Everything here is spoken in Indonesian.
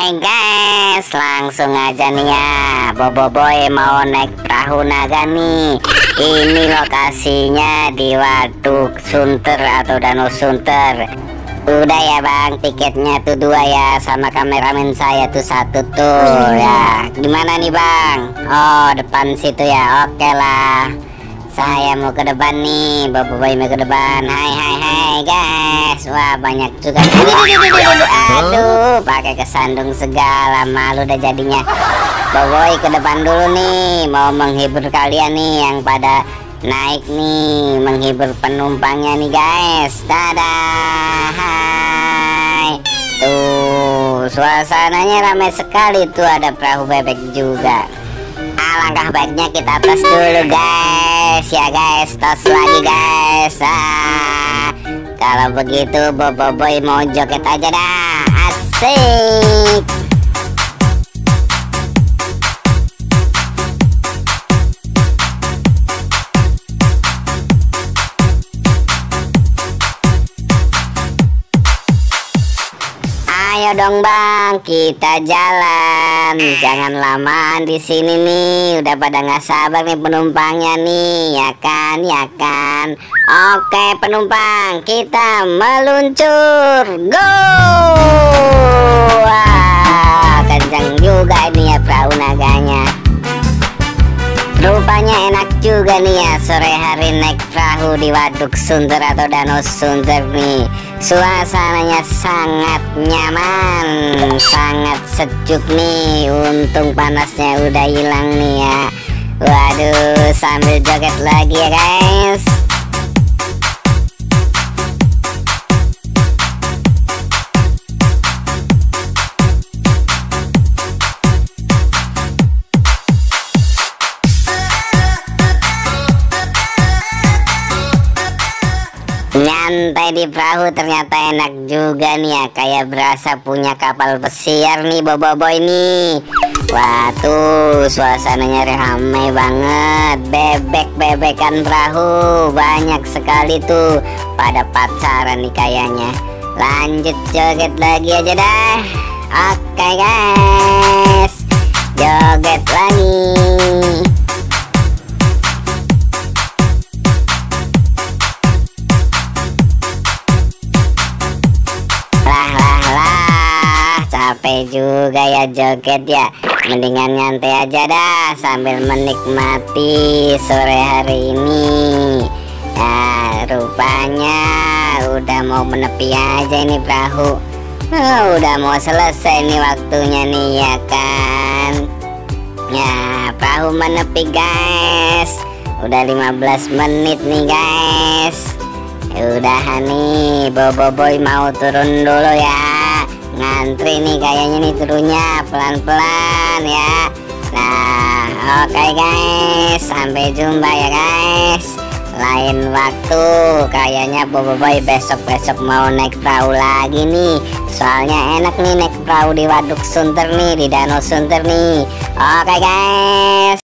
Hai guys, langsung aja nih ya, Boboiboy mau naik perahu naga nih. Ini lokasinya di Waduk Sunter atau Danau Sunter. Udah ya bang, tiketnya tuh 2 ya, sama kameramen saya tuh 1 tuh ya. Gimana nih bang? Oh depan situ ya, oke lah. Saya mau ke depan nih, Boboiboy mau ke depan. Hai guys. Wah banyak juga. Aduh, pakai kesandung segala, malu udah jadinya. Boboiboy ke depan dulu nih, mau menghibur kalian nih yang pada naik nih, menghibur penumpangnya nih guys. Dadah. Hai. Tuh, suasananya ramai sekali tuh, ada perahu bebek juga. Alangkah baiknya kita tos dulu guys ya guys, tos lagi guys. Kalau begitu Boboiboy mau joget aja dah, asik. Ayo dong bang, kita jalan. Jangan lamaan di sini nih. Udah pada nggak sabar nih penumpangnya nih, ya kan, ya kan. Oke penumpang, kita meluncur. Go! Wah, kencang juga ini ya perahu naganya. Rupanya enak juga nih ya sore hari naik perahu di Waduk Sunter atau Danau Sunter nih. Suasananya sangat nyaman, sangat sejuk nih. Untung panasnya udah hilang nih ya. Waduh, sambil joget lagi ya guys. Nyantai di perahu ternyata enak juga nih ya, kayak berasa punya kapal pesiar nih Boboiboy nih. Wah tuh suasananya ramai banget, bebek-bebekan perahu banyak sekali tuh, pada pacaran nih kayaknya. Lanjut joget lagi aja dah. Oke guys, joget lagi. Capek juga ya joget ya, mendingan nyantai aja dah sambil menikmati sore hari ini. Nah rupanya udah mau menepi aja ini perahu. Udah mau selesai nih waktunya nih ya kan. Ya perahu menepi guys, udah 15 menit nih guys. Udah nih Boboiboy mau turun dulu ya. Ngantri nih kayaknya nih turunnya pelan-pelan ya. Nah oke guys, sampai jumpa ya guys. Lain waktu kayaknya Boboiboy besok-besok mau naik perahu lagi nih. Soalnya enak nih naik perahu di Waduk Sunter nih, di Danau Sunter nih. Oke guys.